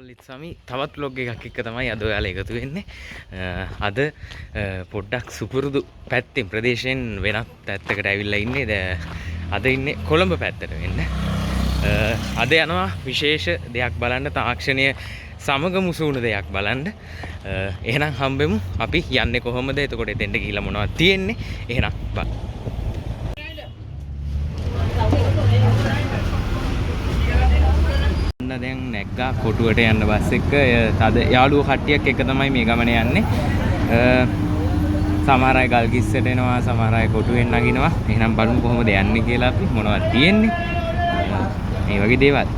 රාවල්ලිත් සමි තවත් vlog එකක් එක්ක තමයි අද ඔයාලා එකතු වෙන්නේ. අද පොඩ්ඩක් සුපුරුදු පැත්තෙන් ප්‍රදේශයෙන් වෙනත් පැත්තකට ඇවිල්ලා ඉන්නේ. අද ඉන්නේ කොළඹ පැත්තට වෙන්න. අද යනවා විශේෂ දෙයක් බලන්න, තාක්ෂණය සමග මුසු වුණු දෙයක් බලන්න. එහෙනම් හම්බෙමු. අපි යන්නේ කොහොමද? එතකොට එතෙන්ට ගිහිල්ලා මොනවද තියෙන්නේ? එහෙනම් බලන්න. දැන් නැග්ගා කොටුවට යන්න බස් එක. තද යාළුවෝ කට්ටියක් එක තමයි මේ ගමන යන්නේ. සමහර අය ගල්කිස්සට එනවා, සමහර අය කොටුවෙන් නගිනවා. එහෙනම් බලමු කොහොමද යන්නේ කියලා අපි මොනවද තියෙන්නේ. මේ වගේ දේවල්.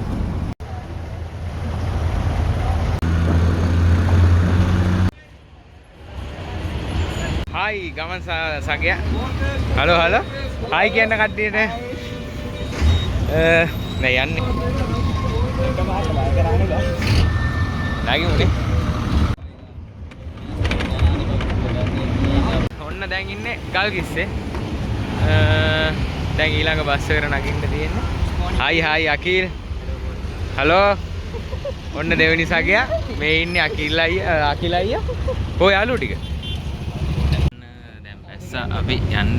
හායි ගමන් සගයා. Hello hello. හායි කියන්න කට්ටියට. නෑ යන්නේ. ඔන්න දැන් ඉන්නේ ගල්කිස්සේ. දැන් ඊළඟ බස් එකට නගින්න තියෙන්නේ. Hi hi Akil. හලෝ. ඔන්න දෙවෙනි සගයා. මේ ඉන්නේ අකිල් අයියා. කොහේ යාළුවෝ ටික? දැන් පැස්සා අපි යන්න.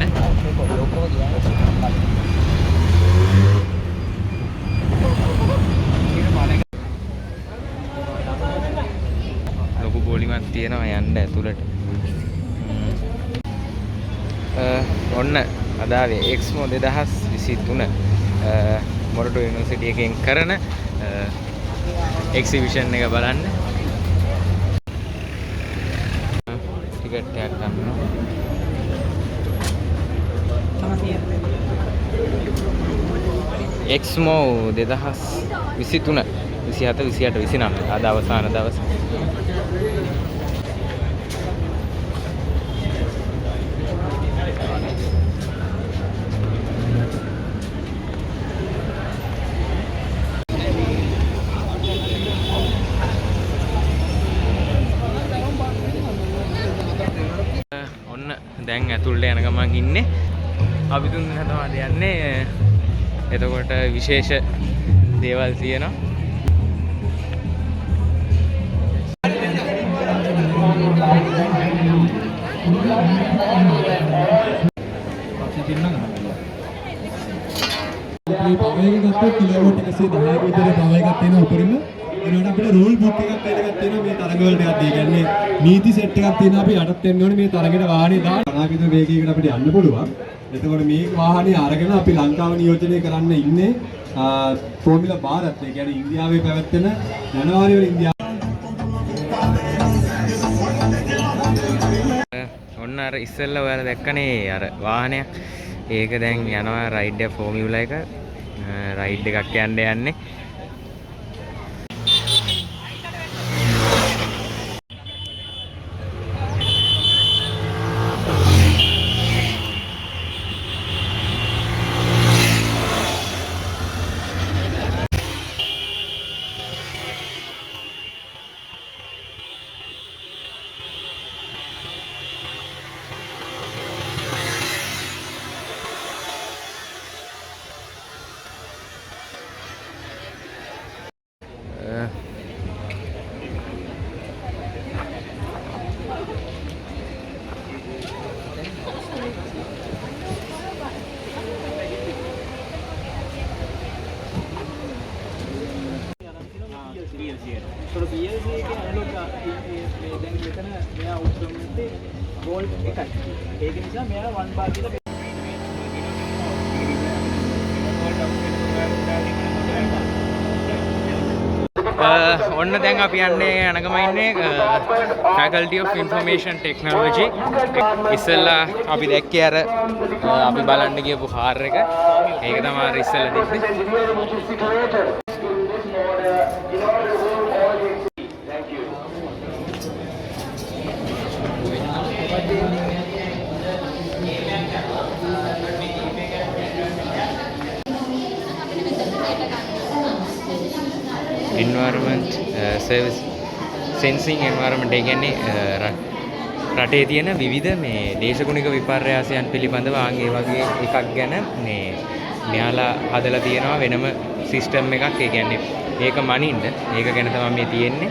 පොලිමක් තියෙනවා යන්න ඇතුළට. ඔන්න අද ආවේ EXMO 2023 මොරටු යුනිවර්සිටි එකෙන් කරන එක්සිබිෂන් එක බලන්න. ටිකට් එකක් ගන්නවා. EXMO 2023 27 28 29 අද අවසාන දවස. දැන් ඇතුළට යන ගමන් ඉන්නේ. අපි තුන් දෙනා තමයි යන්නේ. එතකොට විශේෂ දේවල් තියෙනවා. මේ පවයක ගත්තොත් කිලෝවොට් 110ක විතර පවයක තියෙන උඩරිම ඒනට අපිට රූල් බුක් එකක් එකක් තියෙනවා මේ තරඟ වලට යද්දී. ඒ කියන්නේ නීති සෙට් එකක් තියෙනවා අපි යටත් වෙන්න ඕනේ මේ තරඟෙට වාහනේ දාන්න. අනාගත වේගයකට අපිට යන්න පුළුවන්. එතකොට මේ වාහනේ අරගෙන අපි ලංකාව නියෝජනය කරන්න ඉන්නේ ෆෝමියුලා භාරත්. ඒ කියන්නේ ඉන්දියාවේ පැවැත්වෙන ජනවාරි වල ඉන්දියාව. ඔන්න අර ඉස්සෙල්ලා ඔයාලා දැක්කනේ අර වාහනයක්. ඒක දැන් යනවා රයිඩ් එක ෆෝමියුලා එක. රයිඩ් එකක් යන්නේ. So the BLC එකේ ඇනලොග් දැන් මෙතන මෙයා උත්තරම් නැත්තේ වෝල්ට් එකයි. ඒක නිසා මෙයා 1 bar කියලා ඔන්න දැන් අපි යන්නේ අනගම ඉන්නේ Faculty of Information Technology. ඉස්සෙල්ලා අපි දැක්කේ අර අපි බලන්න ගියපු කාර් එක. ඒක තමයි අර ඉස්සෙල්ලා තිබ්බේ. Environment service sensing environment ඒ කියන්නේ රටේ තියෙන විවිධ මේ දේශගුණික විපර්යාසයන් පිළිබඳව ආන් ඒ වගේ එකක් ගැන මේ මෙයාලා හදලා තියෙනවා වෙනම සිස්ටම් එකක්. ඒ කියන්නේ ඒක මනින්න. ඒක ගැන තමයි මේ තියෙන්නේ.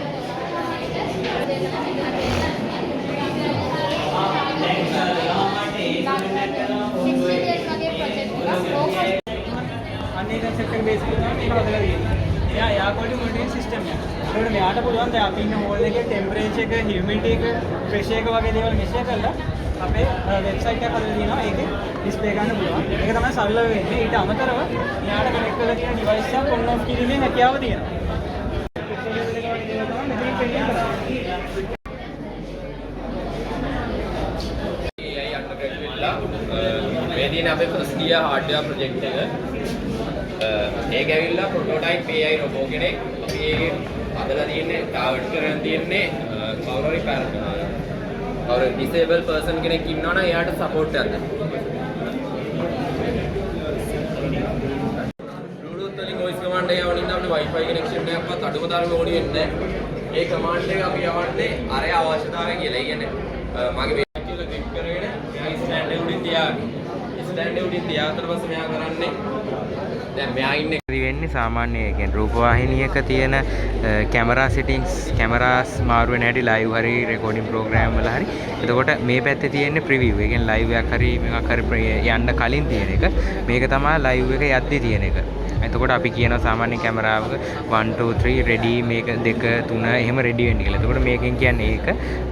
අනේක සෙක්ටර් බේස් කරනවා මේක හදලා තියෙනවා. එයා එයා කොටි මොනිටරින් සිස්ටම් එක. ඒකට මෙයාට පුළුවන් දැන් අපි ඉන්න හෝල් එකේ ටෙම්පරේචර් එක, හියුමිඩිටි එක, ප්‍රෙෂර් එක වගේ දේවල් මෙෂර් කරලා අපේ වෙබ්සයිට් එක හදලා තියෙනවා. ඒකේ ඩිස්ප්ලේ ගන්න පුළුවන්. ඒක තමයි සරල වෙන්නේ. ඊට අමතරව මෙයාට කනෙක්ට් කරලා තියෙන ඩිවයිස් එක ඔන් ඔෆ් කිරීමේ හැකියාව තියෙනවා. මේ තියෙන අපේ ෆස්ට් ඉයර් හાર્ඩ්වෙයාර් ප්‍රොජෙක්ට් එක. ඒක ඇවිල්ලා ප්‍රොටෝටයිප් AI රොබෝ කෙනෙක්. අපි ඒකේ හදලා තියෙන්නේ ටාර්ගට් කරගෙන තියෙන්නේ කවුරුරි කවුරු ඩිසේබල් පර්සන් කෙනෙක් ඉන්නවා නම් එයාට සපෝට් එකක් දෙන්න. බ්ලූටූත් වලින් වොයිස් කමාන්ඩ් එක යවනින් අපිට Wi-Fi කනෙක්ෂන් එකක්වත් අඩුම තරමේ ඕනි වෙන්නේ නැහැ. ඒ කමාන්ඩ් එක අපි යවන්නේ අරේ අවශ්‍යතාවය කියලා. ඒ කියන්නේ මගේ කියලා ක්ලික් කරගෙන මෙයා ස්ටෑන්ඩ් එක උඩින් තියාගන්න. ස්ටෑන්ඩ් එක උඩින් තියාගත්තට පස්සේ මෙයා කරන්නේ දැන් මෙයා ඉන්නේ වෙන්නේ සාමාන්‍ය ඒ කියන්නේ රූපවාහිනියක තියෙන කැමරා සෙටින්ග්ස් කැමරාස් මාරු වෙන හැටි ලයිව් හරි රෙකෝඩින් ප්‍රෝග්‍රෑම් වල හරි. එතකොට මේ පැත්තේ තියෙන්නේ ප්‍රිවිව්. ඒ කියන්නේ ලයිව් එකක් හරි මේකක් හරි යන්න කලින් තියෙන එක. මේක තමයි ලයිව් එක යද්දි තියෙන එක. එතකොට අපි කියනවා සාමාන්‍ය කැමරාවක 1 2 3 රෙඩි මේක 2 3 එහෙම රෙඩි වෙන්න කියලා. එතකොට මේකෙන් කියන්නේ ඒක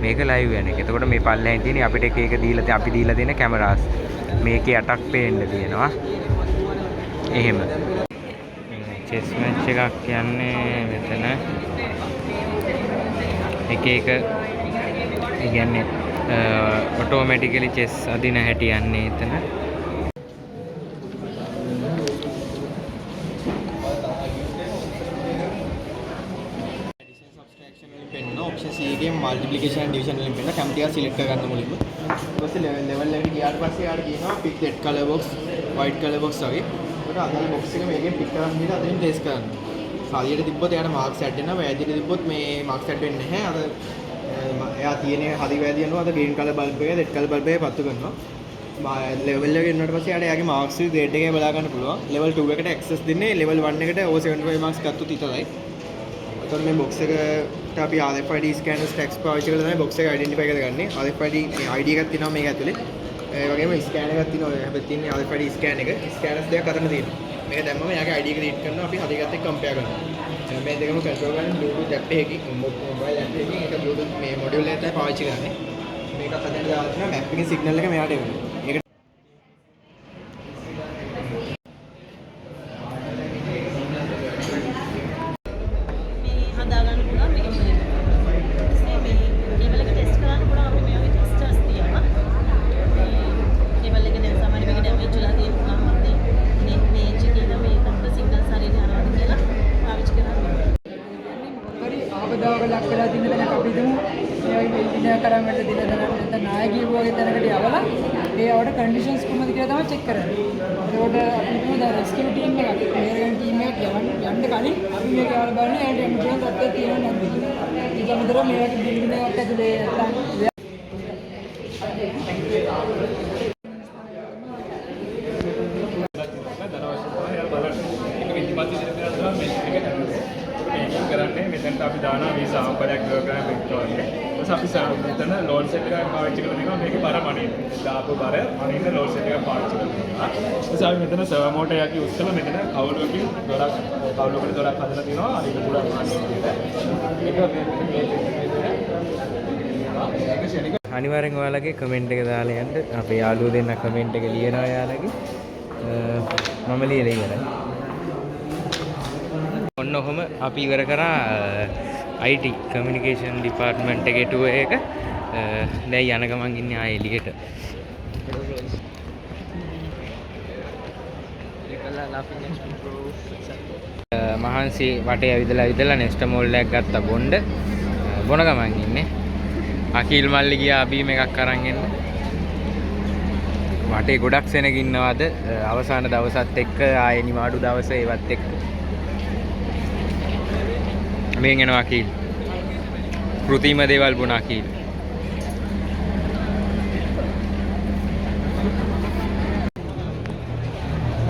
මේක ලයිව් වෙන එක. එතකොට මේ පල්ලෙහෙන් තියෙන්නේ අපිට එක දීලා අපි දීලා තියෙන කැමරාස්. මේකේ 8ක් පේන්න තියෙනවා. එහෙම. චෙස් මැච් එකක් කියන්නේ මෙතන එක ඒ කියන්නේ ඔටෝමැටිකලි චෙස් අදින හැටි යන්නේ එතන. ऑप्शन सी के मल्टीप्लिकेशन डिवीजन වලින් පෙන්න කැමති එක සිලෙක්ට් කරගන්න මුලින්ම. ඊට පස්සේ ලෙවල් එකට ගියාට පස්සේ යාට කියනවා pick red colour box, white colour box වගේ. ඒකට අදාළ බොක්ස් එක මේකෙන් පික් කරන් දීලා අදින් ටෙස්ට් කරන්න. හරියට තිබ්බොත් එයාට මාක්ස් ඇඩ් වෙනවා. වැරදිට තිබ්බොත් මේ මාක්ස් ඇඩ් වෙන්නේ නැහැ. අර එයා තියෙන හරි වැරදි යනවා. අද ග්‍රීන් කලර් බල්බ් එක, රෙඩ් කලර් බල්බ් එක පත්තු කරනවා. ලෙවල් එක එන්නට පස්සේ යාට එයාගේ මාක්ස් ග්‍රේඩ් එකේ බලා ගන්න පුළුවන්. ලෙවල් 2 එකට ඇක්සස් දෙන්නේ ලෙවල් 1 එකට over 75 මාක්ස් ගත්තොත් විතරයි. එතකොට මේ බොක්ස් එකට අපි RFID ස්කෑනර් ස්ටැක්ස් පාවිච්චි කරලා තමයි බොක්ස් එක අයිඩෙන්ටිෆයි කරගන්නේ. RFID මේ ID එකක් තියෙනවා මේක ඇතුලේ. ඒ වගේම ස්කෑනර් එකක් තියෙනවා. හැබැයි තියෙන්නේ RFID ස්කෑන් එක. ස්කෑනර්ස් දෙකක් අතන තියෙනවා. මේක දැම්මම එයාගේ ID එක රීඩ් කරනවා. අපි හරියට එක්ක කම්පෙයාර් කරනවා. මේ දෙකම කන්ට්‍රෝල් කරන්නේ Bluetooth app එකකින් මොබයිල් app එකකින් ඒක Bluetooth මේ මොඩියුල් එකක් තමයි පාවිච්චි කරන්නේ. මේකත් හදන්න දාලා තියෙනවා map එකේ සිග්නල් එක මෙයාට එනවා. ඒක कंडीशंस को मतलब क्या चेक करें रोड अपनी रेस्क्यू टीम में मेरे टीम में यंड काली अभी मैं क्या बार नहीं एंड एंड करते तीनों नंबर इधर उधर मेरा बिल्डिंग में आता तो ले කරන්නේ මෙතනට අපි දානවා මේ සාම්පරයක් ප්‍රෝග්‍රෑම් එකට වගේ. ඊට පස්සේ අපි මෙතන ලෝඩ් සෙට් එකක් පාවිච්චි කරලා දෙනවා මේකේ බර මනින්න. දාපු බර මනින්න ලෝඩ් සෙට් එකක් පාවිච්චි කරනවා. ඊට පස්සේ අපි මෙතන සර්වර් මෝටර් එකක් යූස් කරලා මෙතන කවුලුවකින් කවුලුවකට දොරක් හදලා තිනවා. අනිත් පුරා අනිවාර්යෙන් ඔයාලගේ කමෙන්ට් එක දාලා යන්න. අපේ යාළුවෝ දෙන්න කමෙන්ට් එක ලියනවා යාළුවගේ. මම ලියලා ඉවරයි. ඔන්න ඔහොම අපි ඉවර කරා IT කමියුනිකේෂන් ඩිපාර්ට්මන්ට් එකේ ටුවර් එක. දැන් යන ගමන් ඉන්නේ ආයෙ එළියට. මහන්සි වටේ ඇවිදලා නෙස්ට මෝල් එකක් ගත්තා බොන්න. බොන ගමන් ඉන්නේ. අකිල් මල්ලි ගියා බීම් එකක් අරන් එන්න. වටේ ගොඩක් සෙනග ඉන්නවාද අවසාන දවසත් එක්ක ආයෙ නිමාඩු දවසේ ඒවත් එක්ක මේ එනවා අකිල්. කෘතිම දේවල් බොන අකිල්.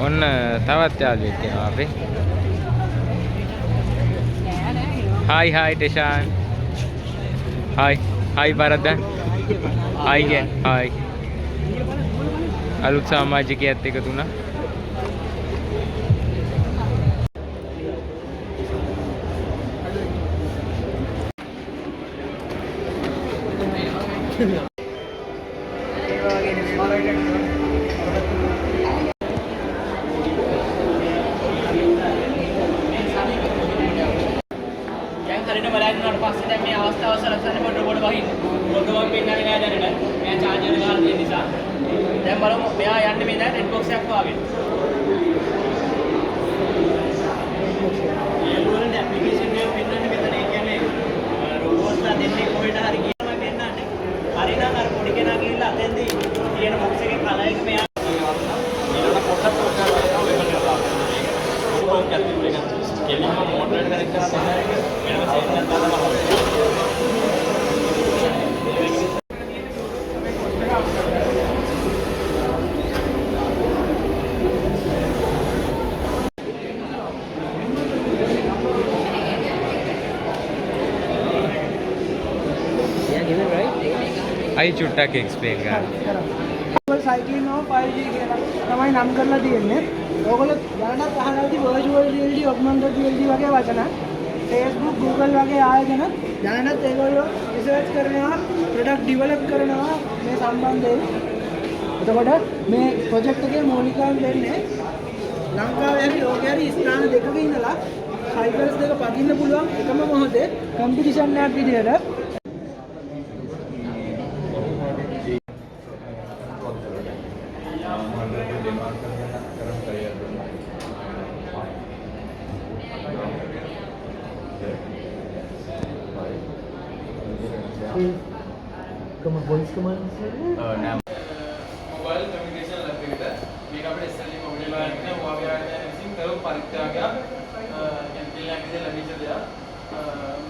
ඔන්න තවත් යාළුවෙක් එනවා අපේ. Hi Teshan. Hi Bharathan. Hi again. Hi. අලුත් සමාජිකයෙක් එකතු වුණා. හරියට බලන්න පස්සේ දැන් මේ අවස්ථාව සලසන්නේ පොඩ පොඩ වහින්න. පොඩ වහින්න පෙන්නන්නේ නැහැ දැනට. මෙයා චාර්ජර් ගහලා තියෙන නිසා. දැන් බලමු මෙයා යන්නේ මේ දැන් නෙට් බොක්ස් එකක් වාගේ. ඒ වුණානේ ඇප්ලිකේෂන් එක පෙන්නන්නේ මෙතන. ඒ කියන්නේ රෝබෝට්ස්ලා දෙන්නේ කොහෙට හරි කියනවා පෙන්නන්නේ. හරිනම් අර පොඩි කෙනා ගිහිල්ලා අතෙන්දී තියෙන බොක්ස් එකේ කලර් එක මෙයා ඊළඟ පොට්ටක් කරලා වෙනවා වෙනවා. ඒක ඇතුලේ කෙලින්ම මෝටර් එකට කනෙක්ට් කරලා වෙනම සෙට් එකක් දාලා බලන්න. අයි චුට්ටක් එක්ස්ප්ලේන් කරන්න. සයිකලින් නෝ 5G කියලා තමයි නම් කරලා තියෙන්නේ. ඕගොල්ලෝ දැනටත් අහලා ඉති virtual reality, augmented reality වගේ වචන. Facebook, Google වගේ ආයතන දැනටත් ඒගොල්ලෝ රිසර්ච් කරනවා, ප්‍රොඩක්ට් ඩෙවලොප් කරනවා මේ සම්බන්ධයෙන්. එතකොට මේ ප්‍රොජෙක්ට් එකේ මූලිකාංග වෙන්නේ ලංකාවේ හරි ලෝකයේ හරි ස්ථාන දෙකක ඉඳලා සයිකල්ස් දෙක පදින්න පුළුවන් එකම මොහොතේ කම්පිටිෂන් එකක් විදියට voice commands mobile communication lab එකට මේක අපිට SLE මොඩියුල් එකක් නේ ඔයාගේ ආයතනයෙන් විසින් කරපු පරීක්ෂාවක් එම්පිලක් විදිහට ලැබිච්ච දෙයක්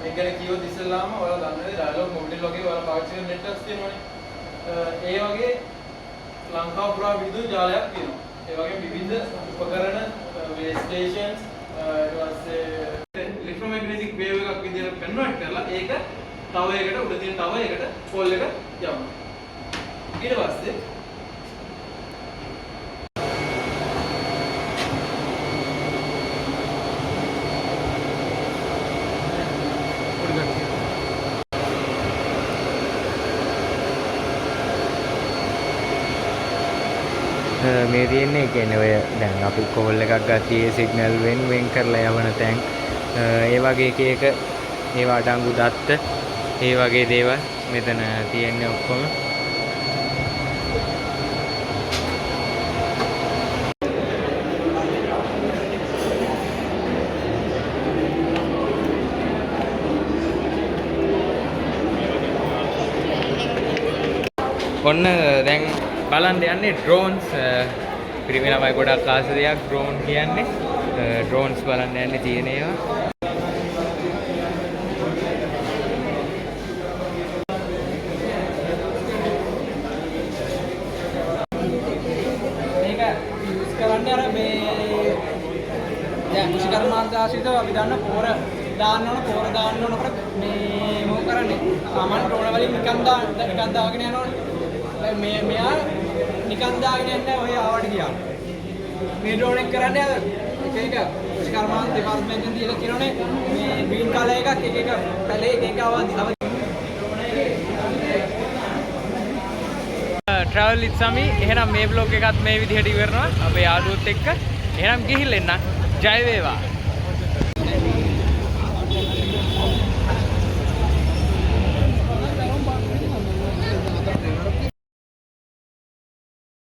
මේක ගැන කිව්වොත් ඉස්සෙල්ලාම ඔයාලා දන්නේ ඩයලොග් මොඩියුල් වගේ ඔයාලා පාවිච්චි කරන නෙට්වර්ක්ස් තියෙනවනේ ඒ වගේ ලංකාව පුරා විදුලි ජාලයක් තියෙනවා ඒ වගේ විවිධ උපකරණ බේස් ස්ටේෂන්ස් ඊට පස්සේ ඉලෙක්ට්‍රොමැග්නටික් වේව් එකක් විදිහට කන්වර්ට් කරලා ඒක තව එකකට උඩ තියෙන තව එකට පෝල් එක යවනවා. ඊට පස්සේ මේ තියෙන්නේ කියන්නේ ඔය දැන් අපි කෝල් එකක් ගත්තී ඒ සිග්නල් වෙන් කරලා යවන තැන් ඒ වගේ එක ඒවා අඩංගු දත්ත ඒ වගේ දේවල් මෙතන තියෙන්නේ ඔක්කොම ඔන්න දැන් බලන්න යන්නේ ඩ්‍රෝන්ස් පිරිමි ළමයි ගොඩක් ආස දෙයක් ඩ්‍රෝන් කියන්නේ ඩ්‍රෝන්ස් බලන්න යන්නේ තියෙන ඒවා ආශිතව අපි දන්න පොර දාන්න ඕන කොට මේ මොකක් කරන්නේ සාමාන්‍ය ඩ්‍රෝන වලින් නිකන් දාගෙන යනවනේ මෙයා නිකන් දාගෙන යන්නේ ඔය ආවට ගියා මේ ඩ්‍රෝන් එක කරන්නේ අර එක කර්මාන්ත දෙපාර්තමේන්තුවෙන් දීලා තියෙනනේ මේ ග්‍රීන් කලර් එකක් එක පැලේ එක travel with Sami එහෙනම් මේ vlog එකත් මේ විදිහට ඉවරනවා අපේ යාළුවොත් එක්ක එහෙනම් ගිහින් එන්න ජය වේවා